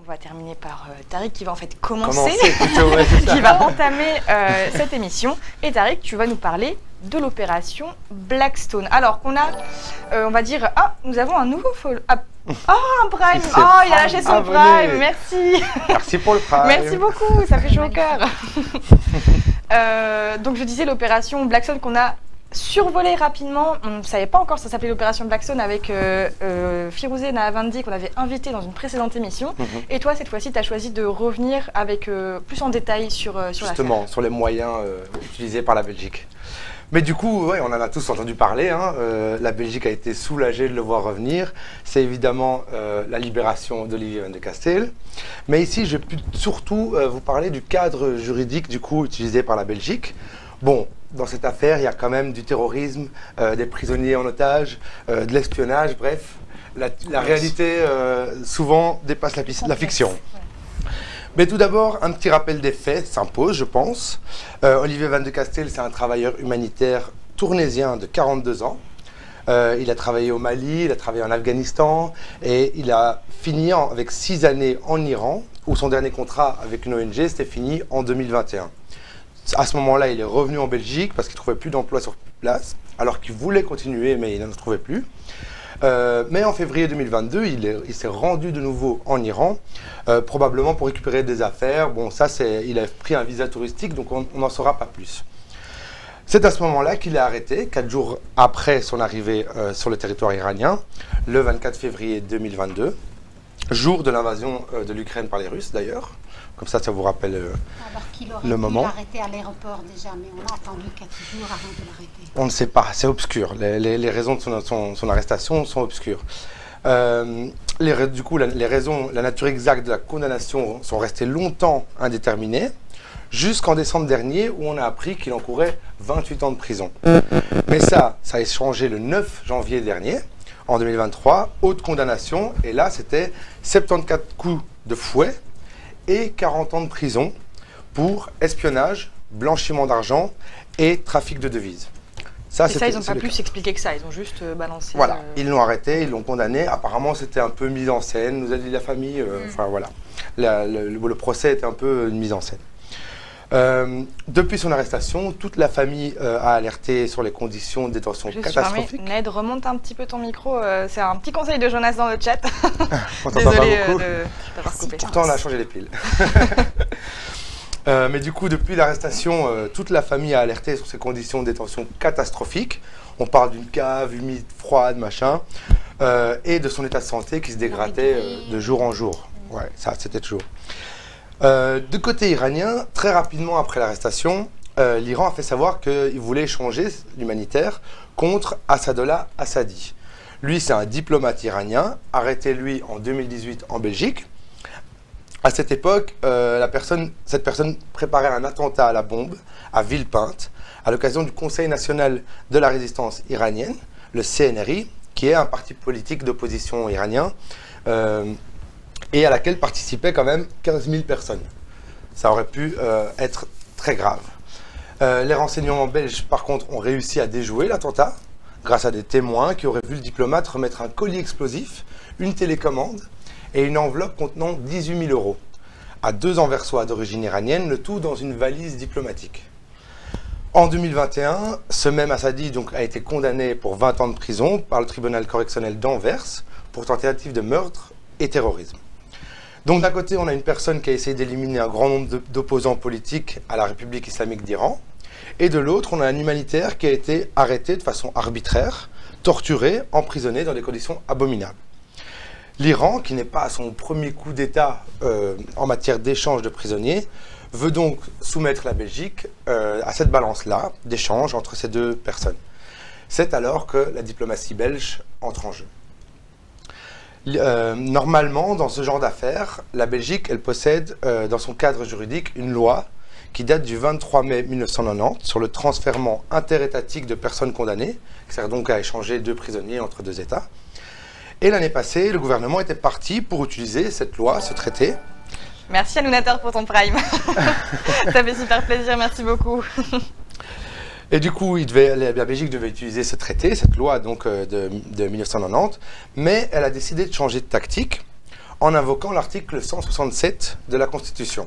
on va terminer par Tariq qui va en fait commencer plutôt, ouais, qui va entamer cette émission. Et Tariq, tu vas nous parler de l'opération Blackstone. Alors qu'on a, on va dire, nous avons un nouveau follow. Un Prime. Il a lâché son Prime. Merci. Merci pour le Prime. Merci beaucoup, ça fait chaud au cœur. Donc je disais l'opération Blackstone qu'on a survolé rapidement. On ne savait pas encore que ça s'appelait l'opération Blackstone avec Firouzeh Nahavandi qu'on avait invité dans une précédente émission. Et toi, cette fois-ci, tu as choisi de revenir avec plus en détail sur justement, sur les moyens utilisés par la Belgique. Mais du coup, ouais, on en a tous entendu parler. La Belgique a été soulagée de le voir revenir. C'est évidemment la libération d'Olivier Van de Kasteel. Mais ici, je vais surtout vous parler du cadre juridique du coup utilisé par la Belgique. Bon, dans cette affaire, il y a quand même du terrorisme, des prisonniers en otage, de l'espionnage, bref. La réalité, souvent, dépasse la fiction. Mais tout d'abord, un petit rappel des faits s'impose, je pense. Olivier Van de Kasteel, c'est un travailleur humanitaire tournésien de 42 ans. Il a travaillé au Mali, il a travaillé en Afghanistan et il a fini avec 6 années en Iran, où son dernier contrat avec une ONG, c'était fini en 2021. À ce moment-là, il est revenu en Belgique parce qu'il ne trouvait plus d'emploi sur place, alors qu'il voulait continuer, mais il n'en trouvait plus. Mais en février 2022, il s'est rendu de nouveau en Iran, probablement pour récupérer des affaires. Bon, ça, il a pris un visa touristique, donc on n'en saura pas plus. C'est à ce moment-là qu'il est arrêté, 4 jours après son arrivée sur le territoire iranien, le 24 février 2022, jour de l'invasion de l'Ukraine par les Russes d'ailleurs. Comme ça vous rappelle le moment. Alors qu'il aurait pu l'arrêter à l'aéroport déjà, mais on a attendu 4 jours avant de l'arrêter. On ne sait pas, c'est obscur. Les raisons de son arrestation sont obscures. Du coup, les raisons, la nature exacte de la condamnation sont restées longtemps indéterminées, jusqu'en décembre dernier où on a appris qu'il encourait 28 ans de prison. Mais ça a changé le 9 janvier dernier, en 2023, haute condamnation, et là c'était 74 coups de fouet et 40 ans de prison pour espionnage, blanchiment d'argent et trafic de devises. Ça, ils n'ont pas pu s'expliquer que ça, ils ont juste balancé... Voilà, ils l'ont arrêté, ils l'ont condamné. Apparemment, c'était un peu mise en scène, nous a dit la famille. Enfin, voilà. Le procès était un peu une mise en scène. Depuis son arrestation, toute la famille a alerté sur les conditions de détention catastrophiques. Ned, remonte un petit peu ton micro. C'est un petit conseil de Jonas dans le chat. Désolé d'avoir coupé. Pourtant, on a changé les piles. Mais du coup, depuis l'arrestation, toute la famille a alerté sur ces conditions de détention catastrophiques. On parle d'une cave humide, froide, machin, et de son état de santé qui se dégradait de jour en jour. Ouais, ça, c'était toujours. Du côté iranien, très rapidement après l'arrestation, l'Iran a fait savoir qu'il voulait échanger l'humanitaire contre Assadollah Assadi. Lui, c'est un diplomate iranien, arrêté lui en 2018 en Belgique. À cette époque, cette personne préparait un attentat à la bombe à Villepinte, à l'occasion du Conseil national de la résistance iranienne, le CNRI, qui est un parti politique d'opposition iranien, et à laquelle participaient quand même 15 000 personnes. Ça aurait pu être très grave. Les renseignements belges, par contre, ont réussi à déjouer l'attentat, grâce à des témoins qui auraient vu le diplomate remettre un colis explosif, une télécommande, et une enveloppe contenant 18 000 € à 2 Anversois d'origine iranienne, le tout dans une valise diplomatique. En 2021, ce même Assadi a été condamné pour 20 ans de prison par le tribunal correctionnel d'Anvers pour tentative de meurtre et terrorisme. Donc d'un côté, on a une personne qui a essayé d'éliminer un grand nombre d'opposants politiques à la République islamique d'Iran, et de l'autre, on a un humanitaire qui a été arrêté de façon arbitraire, torturé, emprisonné dans des conditions abominables. L'Iran, qui n'est pas à son premier coup d'État en matière d'échange de prisonniers, veut donc soumettre la Belgique à cette balance-là d'échange entre ces deux personnes. C'est alors que la diplomatie belge entre en jeu. Normalement, dans ce genre d'affaires, la Belgique, elle possède dans son cadre juridique une loi qui date du 23 mai 1990 sur le transfèrement interétatique de personnes condamnées, qui sert donc à échanger 2 prisonniers entre 2 États. Et l'année passée, le gouvernement était parti pour utiliser cette loi, ce traité. Merci Anounator pour ton prime. Ça fait super plaisir, merci beaucoup. Et du coup, la Belgique devait utiliser ce traité, cette loi donc de 1990, mais elle a décidé de changer de tactique en invoquant l'article 167 de la Constitution.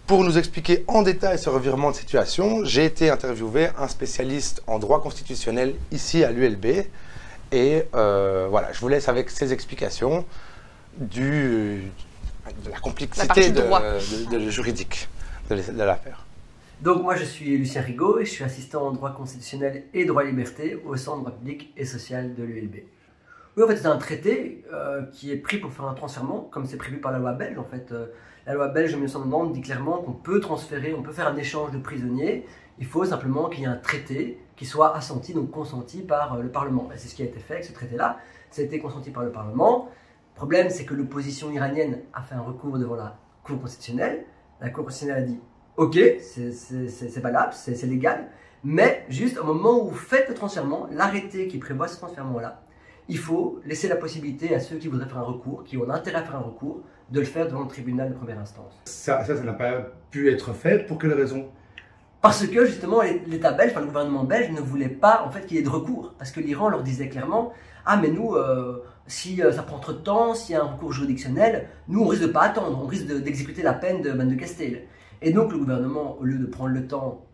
Pour nous expliquer en détail ce revirement de situation, j'ai été interviewer un spécialiste en droit constitutionnel ici à l'ULB. Et voilà, je vous laisse avec ces explications de la complexité de juridique de l'affaire. Donc moi je suis Lucien Rigaud et je suis assistant en droit constitutionnel et droit et liberté au Centre de droit public et social de l'ULB. Oui, en fait c'est un traité qui est pris pour faire un transfèrement, comme c'est prévu par la loi belge. En fait, la loi belge de 1990 dit clairement qu'on peut transférer, on peut faire un échange de prisonniers. Il faut simplement qu'il y ait un traité qui soit assenti, donc consenti par le Parlement. Et c'est ce qui a été fait avec ce traité-là. Ça a été consenti par le Parlement. Le problème, c'est que l'opposition iranienne a fait un recours devant la Cour constitutionnelle. La Cour constitutionnelle a dit « Ok, c'est valable, c'est légal, mais juste au moment où vous faites le transfèrement, l'arrêté qui prévoit ce transfèrement-là, il faut laisser la possibilité à ceux qui voudraient faire un recours, qui ont intérêt à faire un recours, de le faire devant le tribunal de première instance. » Ça n'a pas pu être fait. Pour quelle raison? Parce que justement l'État belge, enfin le gouvernement belge ne voulait pas en fait qu'il y ait de recours. Parce que l'Iran leur disait clairement « Ah mais nous, si ça prend trop de temps, s'il y a un recours juridictionnel, nous on risque de pas attendre, on risque d'exécuter la peine de Van de Castell. » Et donc le gouvernement, au lieu de prendre le temps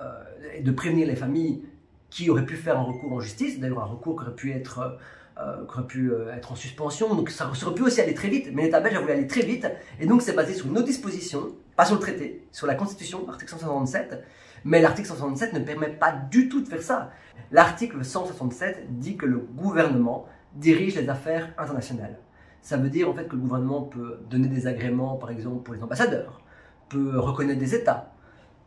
et de prévenir les familles qui auraient pu faire un recours en justice, d'ailleurs un recours qui aurait pu être en suspension, donc ça aurait pu aussi aller très vite, mais l'État belge a voulu aller très vite, et donc c'est basé sur nos dispositions, pas sur le traité, sur la Constitution, article 167, mais l'article 167 ne permet pas du tout de faire ça. L'article 167 dit que le gouvernement dirige les affaires internationales. Ça veut dire en fait que le gouvernement peut donner des agréments, par exemple pour les ambassadeurs, peut reconnaître des États,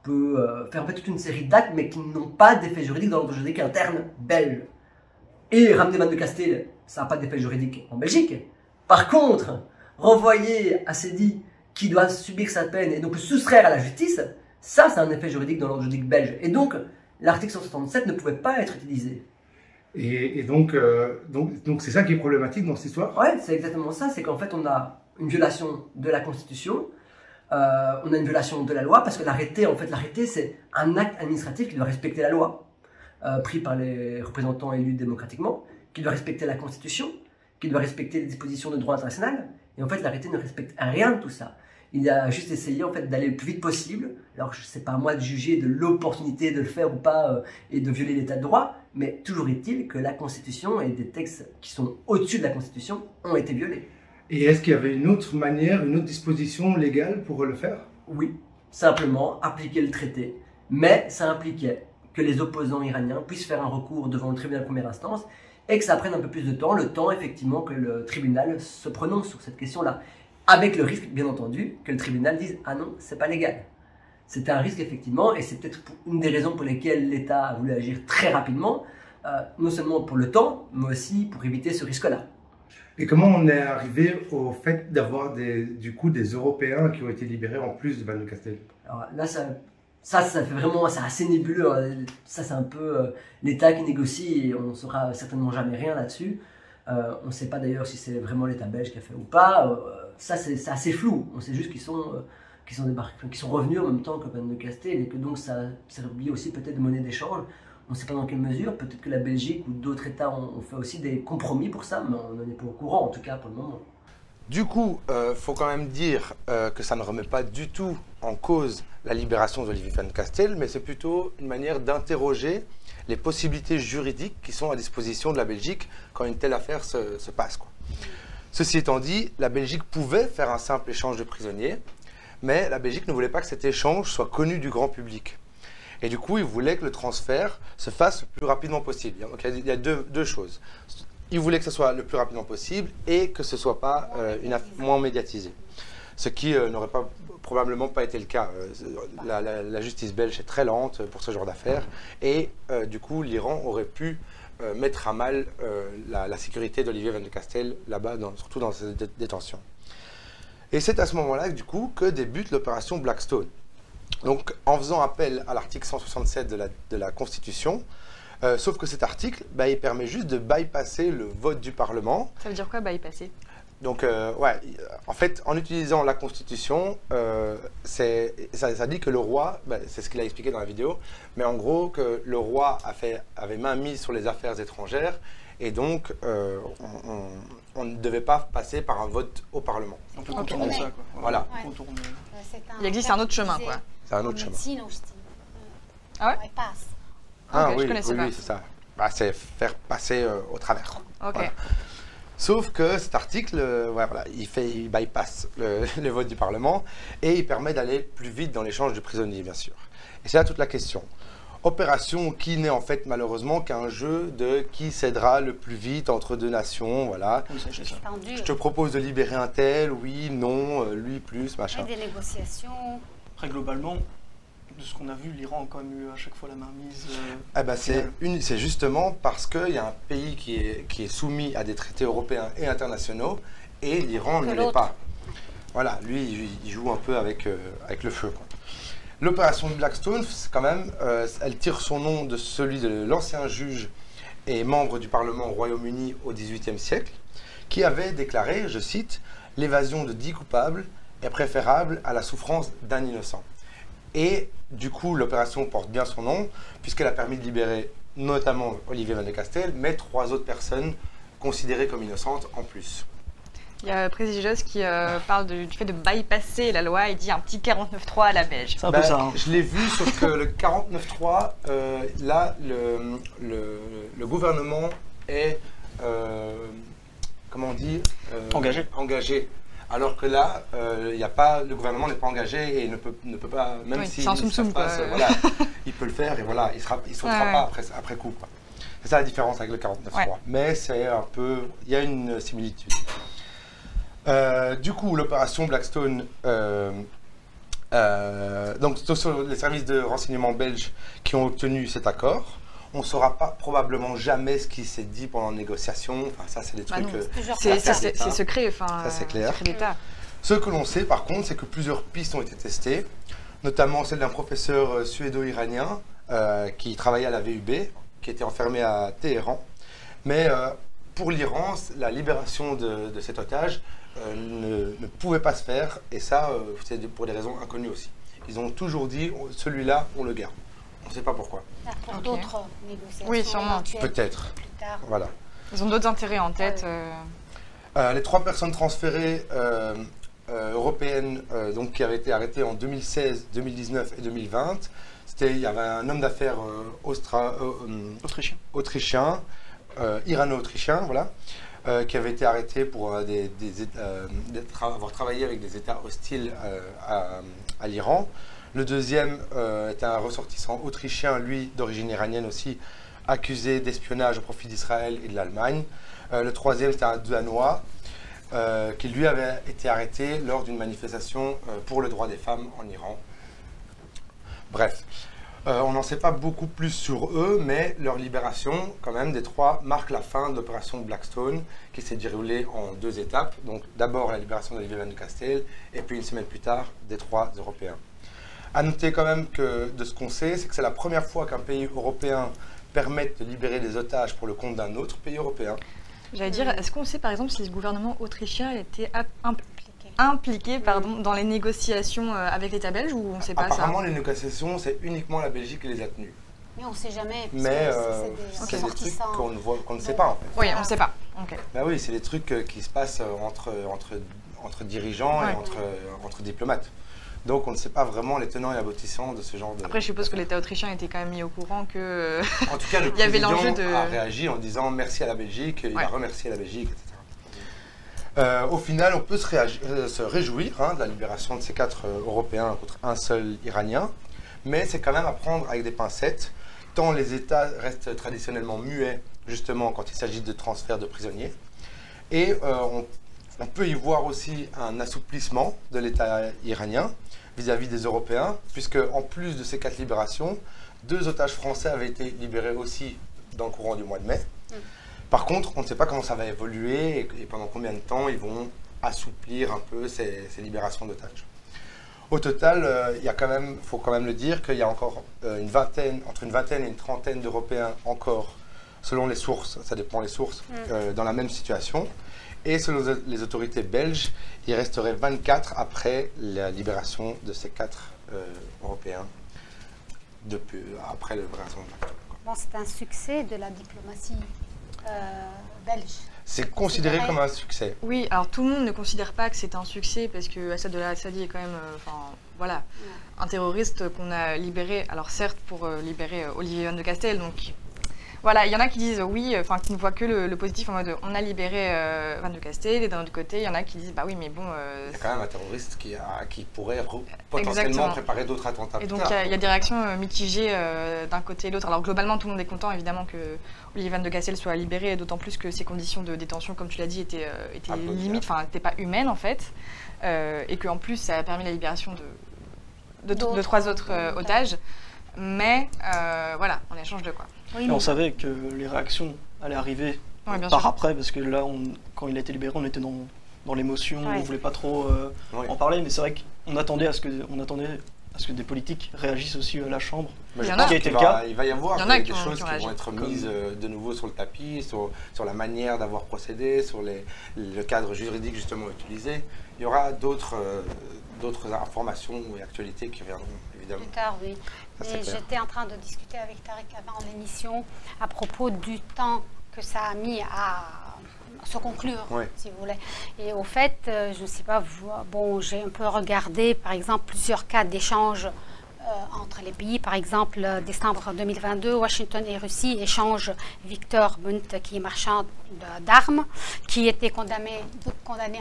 peut faire en fait toute une série d'actes, mais qui n'ont pas d'effet juridique dans l'ordre juridique interne belge. Et ramener Van de Castell, ça n'a pas d'effet juridique en Belgique. Par contre, renvoyer à Seydi qui doit subir sa peine et donc le soustraire à la justice, ça c'est un effet juridique dans l'ordre juridique belge. Et donc, l'article 167 ne pouvait pas être utilisé. Et donc c'est ça qui est problématique dans cette histoire? Ouais, c'est exactement ça. C'est qu'en fait, on a une violation de la Constitution, on a une violation de la loi, parce que l'arrêté, en fait, l'arrêté, c'est un acte administratif qui doit respecter la loi. Pris par les représentants élus démocratiquement, qui doit respecter la Constitution, qui doit respecter les dispositions de droit international. Et en fait, l'arrêté ne respecte rien de tout ça. Il a juste essayé en fait, d'aller le plus vite possible. Alors, c'est pas à moi de juger de l'opportunité de le faire ou pas et de violer l'état de droit, mais toujours est-il que la Constitution et des textes qui sont au-dessus de la Constitution ont été violés. Et est-ce qu'il y avait une autre manière, une autre disposition légale pour le faire? Oui, simplement appliquer le traité. Mais ça impliquait que les opposants iraniens puissent faire un recours devant le tribunal de première instance et que ça prenne un peu plus de temps, le temps effectivement que le tribunal se prononce sur cette question-là. Avec le risque, bien entendu, que le tribunal dise « Ah non, c'est pas légal ». C'est un risque effectivement et c'est peut-être une des raisons pour lesquelles l'État a voulu agir très rapidement, non seulement pour le temps, mais aussi pour éviter ce risque-là. Et comment on est arrivé au fait d'avoir du coup des Européens qui ont été libérés en plus de Van de Castell? Alors là, ça fait vraiment, c'est assez nébuleux. Ça, c'est un peu l'État qui négocie et on ne saura certainement jamais rien là-dessus. On ne sait pas d'ailleurs si c'est vraiment l'État belge qui a fait ou pas. Ça, c'est assez flou. On sait juste qu'ils sont revenus en même temps que Van de Castell et que donc ça servi aussi peut-être de monnaie d'échange. On ne sait pas dans quelle mesure. Peut-être que la Belgique ou d'autres États ont fait aussi des compromis pour ça, mais on n'en est pas au courant, en tout cas pour le moment. Du coup, faut quand même dire que ça ne remet pas du tout en cause la libération d'Olivier Van Castell, mais c'est plutôt une manière d'interroger les possibilités juridiques qui sont à disposition de la Belgique quand une telle affaire se passe, quoi. Ceci étant dit, la Belgique pouvait faire un simple échange de prisonniers, mais la Belgique ne voulait pas que cet échange soit connu du grand public. Et du coup, ils voulaient que le transfert se fasse le plus rapidement possible. Donc il y a deux choses. Ils voulaient que ce soit le plus rapidement possible et que ce ne soit pas moins médiatisé. Ce qui n'aurait probablement pas été le cas. La justice belge est très lente pour ce genre d'affaires et du coup l'Iran aurait pu mettre à mal la sécurité d'Olivier Van de Castell là-bas, surtout dans cette détention. Et c'est à ce moment-là du coup que débute l'opération Blackstone. Donc en faisant appel à l'article 167 de la Constitution, sauf que cet article, il permet juste de bypasser le vote du Parlement. Ça veut dire quoi, bypasser? Donc, ouais, en fait, en utilisant la Constitution, ça dit que le roi, c'est ce qu'il a expliqué dans la vidéo, mais en gros, que le roi avait main mise sur les affaires étrangères, et donc, on ne devait pas passer par un vote au Parlement. On peut contourner ça, quoi. Voilà. On peut contourner. Il existe un autre chemin, quoi. C'est un autre chemin. Ah ouais? passe. Ah Ok, je oui, connaissais pas. oui, c'est ça. C'est faire passer au travers. Ok. Voilà. Sauf que cet article, voilà, il bypass le vote du Parlement et il permet d'aller plus vite dans l'échange de prisonniers, bien sûr. Et c'est là toute la question. Opération qui n'est en fait malheureusement qu'un jeu de qui cédera le plus vite entre deux nations, voilà. Oui, c'est ça. Tendu. Je te propose de libérer un tel, oui, non, lui plus, machin. Et des négociations. Après, globalement, de ce qu'on a vu, l'Iran a quand même eu à chaque fois la mainmise. Eh ben, c'est justement parce qu'il y a un pays qui est soumis à des traités européens et internationaux et l'Iran ne l'est pas. Voilà, lui, il joue un peu avec le feu, quoi. L'opération Blackstone, quand même, elle tire son nom de celui de l'ancien juge et membre du Parlement au Royaume-Uni au XVIIIe siècle, qui avait déclaré, je cite, « L'évasion de 10 coupables est préférable à la souffrance d'un innocent ». Et du coup, l'opération porte bien son nom, puisqu'elle a permis de libérer notamment Olivier Van de Castel, mais 3 autres personnes considérées comme innocentes en plus. Il y a Président Jos qui parle du fait de bypasser la loi et dit un petit 49.3 à la belge. C'est un peu ça. Hein. Je l'ai vu, sauf que le 49.3, là, le gouvernement est, comment on dit engagé. Alors que là, le gouvernement n'est pas engagé et ne peut pas, même si ça se passe, voilà, il peut le faire et voilà, il ne sautera pas après coup, quoi. C'est ça la différence avec le 49.3. Ouais. Mais c'est un peu, il y a une similitude. Du coup, l'opération Blackstone, donc ce sont les services de renseignement belges qui ont obtenu cet accord. On ne saura pas probablement jamais ce qui s'est dit pendant la négociation. Enfin, ça, c'est des trucs. C'est secret. Enfin, ça, c'est clair. Secret d'État. Ce que l'on sait, par contre, c'est que plusieurs pistes ont été testées, notamment celle d'un professeur suédo-iranien qui travaillait à la VUB, qui était enfermé à Téhéran. Mais pour l'Iran, la libération de cet otage ne pouvait pas se faire, et ça, c'est pour des raisons inconnues aussi. Ils ont toujours dit, celui-là, on le garde. On ne sait pas pourquoi. Pour d'autres négociations. Oui, sûrement. Peut-être. Voilà. Ils ont d'autres intérêts en tête. Les 3 personnes transférées européennes donc, qui avaient été arrêtées en 2016, 2019 et 2020, il y avait un homme d'affaires autrichien, irano-autrichien, voilà, qui avait été arrêté pour avoir travaillé avec des États hostiles à l'Iran. Le deuxième était un ressortissant autrichien, lui d'origine iranienne aussi, accusé d'espionnage au profit d'Israël et de l'Allemagne. Le troisième, c'était un Danois qui lui avait été arrêté lors d'une manifestation pour le droit des femmes en Iran. Bref, on n'en sait pas beaucoup plus sur eux, mais leur libération, quand même, des 3, marque la fin de l'opération Blackstone, qui s'est déroulée en 2 étapes. Donc d'abord la libération d'Olivier Van de Castel, et puis une semaine plus tard, des 3 Européens. À noter quand même que de ce qu'on sait, c'est que c'est la première fois qu'un pays européen permet de libérer des otages pour le compte d'un autre pays européen. J'allais dire, est-ce qu'on sait par exemple si le gouvernement autrichien était impliqué dans les négociations avec l'État belge, ou on ne sait pas ça? Apparemment, les négociations, c'est uniquement la Belgique qui les a tenues. Mais on ne sait jamais. Mais c'est des trucs qu'on ne sait pas en fait. Oui, on ne sait pas. Okay. Ben oui, c'est des trucs qui se passent entre dirigeants et entre diplomates. Donc on ne sait pas vraiment les tenants et aboutissants de ce genre de... Après, je suppose que l'État autrichien était quand même mis au courant que... En tout cas, le président a réagi en disant merci à la Belgique, il a remercié la Belgique, etc. Au final, on peut se réjouir de la libération de ces 4 Européens contre un seul Iranien, mais c'est quand même à prendre avec des pincettes, tant les États restent traditionnellement muets, justement, quand il s'agit de transfert de prisonniers. Et on peut y voir aussi un assouplissement de l'État iranien vis-à-vis des Européens, puisque en plus de ces 4 libérations, 2 otages français avaient été libérés aussi dans le courant du mois de mai. Par contre, on ne sait pas comment ça va évoluer et pendant combien de temps ils vont assouplir un peu ces libérations d'otages. Au total, il y a quand même, faut quand même le dire, qu'il y a encore entre une vingtaine et une trentaine d'Européens encore, selon les sources, ça dépend des sources, dans la même situation. Et selon les autorités belges, il resterait 24 après la libération de ces 4 Européens après la libération de Blackstone. Bon, c'est un succès de la diplomatie belge. C'est considéré comme un succès. Oui, alors tout le monde ne considère pas que c'est un succès parce que Assad de al-Assadi est quand même, voilà, un terroriste qu'on a libéré. Alors certes pour libérer Olivier Van de Castel, donc voilà, il y en a qui disent oui, qui ne voient que le positif en mode on a libéré Van de Castel, et d'un autre côté il y en a qui disent bah oui mais bon. Il y a quand même un terroriste qui pourrait potentiellement préparer d'autres attentats. Et donc il y a des réactions mitigées d'un côté et de l'autre. Alors globalement tout le monde est content évidemment que Olivier Van de Castel soit libéré, d'autant plus que ses conditions de détention, comme tu l'as dit, étaient limites, n'étaient pas humaines en fait, et qu'en plus ça a permis la libération de 3 autres otages. Mais voilà, en échange de quoi. Oui, et on savait que les réactions allaient arriver après, parce que là, quand il a été libéré, on était dans l'émotion, on ne voulait pas trop en parler, mais c'est vrai qu'on attendait à ce que des politiques réagissent aussi à la Chambre. Mais ce qui a été le cas. Il va y avoir des choses qui vont être mises de nouveau sur le tapis, sur la manière d'avoir procédé, sur le cadre juridique justement utilisé. Il y aura d'autres informations et actualités qui viendront évidemment. Plus tard, oui. Et j'étais en train de discuter avec Tariq avant l'émission à propos du temps que ça a mis à se conclure, si vous voulez. Et au fait, je ne sais pas, bon, j'ai un peu regardé, par exemple, plusieurs cas d'échange entre les pays. Par exemple, décembre 2022, Washington et Russie échangent Victor Bunt, qui est marchand d'armes, qui était condamné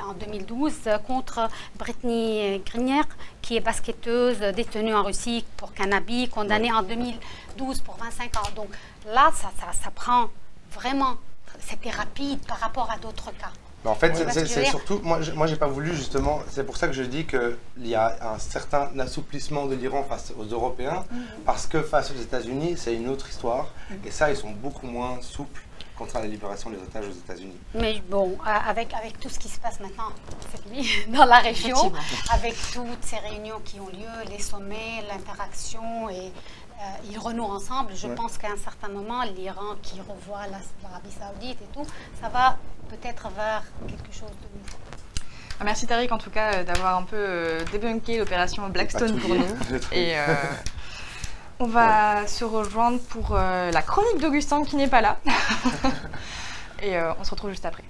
en 2012, contre Brittany Griner, qui est basketteuse détenue en Russie pour cannabis, condamnée en 2012 pour 25 ans. Donc là, ça prend vraiment, c'était rapide par rapport à d'autres cas. En fait, c'est surtout, moi j'ai pas voulu justement, c'est pour ça que je dis qu'il y a un certain assouplissement de l'Iran face aux Européens, parce que face aux États-Unis, c'est une autre histoire, et ça, ils sont beaucoup moins souples contre la libération des otages aux États-Unis. Mais bon, avec tout ce qui se passe maintenant dans la région, avec toutes ces réunions qui ont lieu, les sommets, l'interaction, et ils renouent ensemble, je pense qu'à un certain moment, l'Iran qui revoit l'Arabie Saoudite et tout, ça va peut-être vers quelque chose de nouveau. Merci Tariq en tout cas d'avoir un peu débunké l'opération Blackstone pour nous. Et on va se rejoindre pour la chronique d'Augustin qui n'est pas là. Et on se retrouve juste après.